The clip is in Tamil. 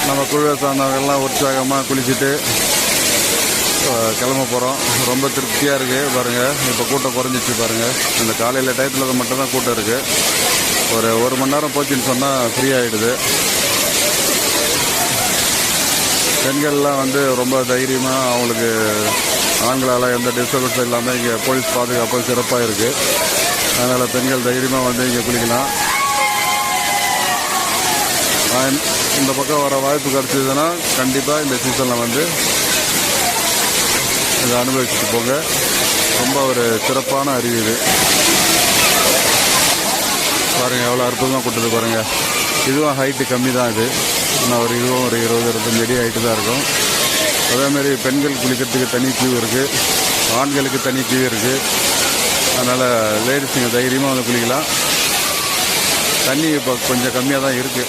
நம்ம குழுவை சார்ந்தவங்கெல்லாம் உற்சாகமாக குளிச்சுட்டு கிளம்ப போகிறோம். ரொம்ப திருப்தியாக இருக்குது பாருங்கள். இப்போ கூட்டம் குறைஞ்சிச்சு பாருங்கள். இந்த காலையில் டயத்தில் மட்டும்தான் கூட்டம் இருக்குது. ஒரு மணி நேரம் போச்சுன்னு சொன்னால் ஃப்ரீ ஆகிடுது. பெண்கள்லாம் வந்து ரொம்ப தைரியமாக அவங்களுக்கு ஆண்களால் எந்த டிஸ்டர்பன்ஸும் இல்லாமல் இங்கே போலீஸ் பாதுகாப்பு சிறப்பாக இருக்குது. அதனால் பெண்கள் தைரியமாக வந்து இங்கே குளிக்கலாம். இந்த பக்கம் வர வாய்ப்பு கிடச்சிதுன்னா கண்டிப்பாக இந்த சீசனில் வந்து இதை அனுபவிச்சுட்டு போங்க. ரொம்ப ஒரு சிறப்பான அருவி இது. பாருங்கள் எவ்வளோ அற்புதமாக கூட்டது பாருங்கள். இதுவும் ஹைட்டு கம்மி தான். இது இன்னும் ஒரு 20-25 அடி ஹைட்டு தான் இருக்கும். அதேமாரி பெண்கள் குளிக்கிறதுக்கு தனி கியூ இருக்குது, ஆண்களுக்கு தனி கியூ இருக்குது. அதனால் லேடிஸுங்க தைரியமாக வந்து குளிக்கலாம். தண்ணி இப்போ கொஞ்சம் கம்மியாக தான் இருக்குது.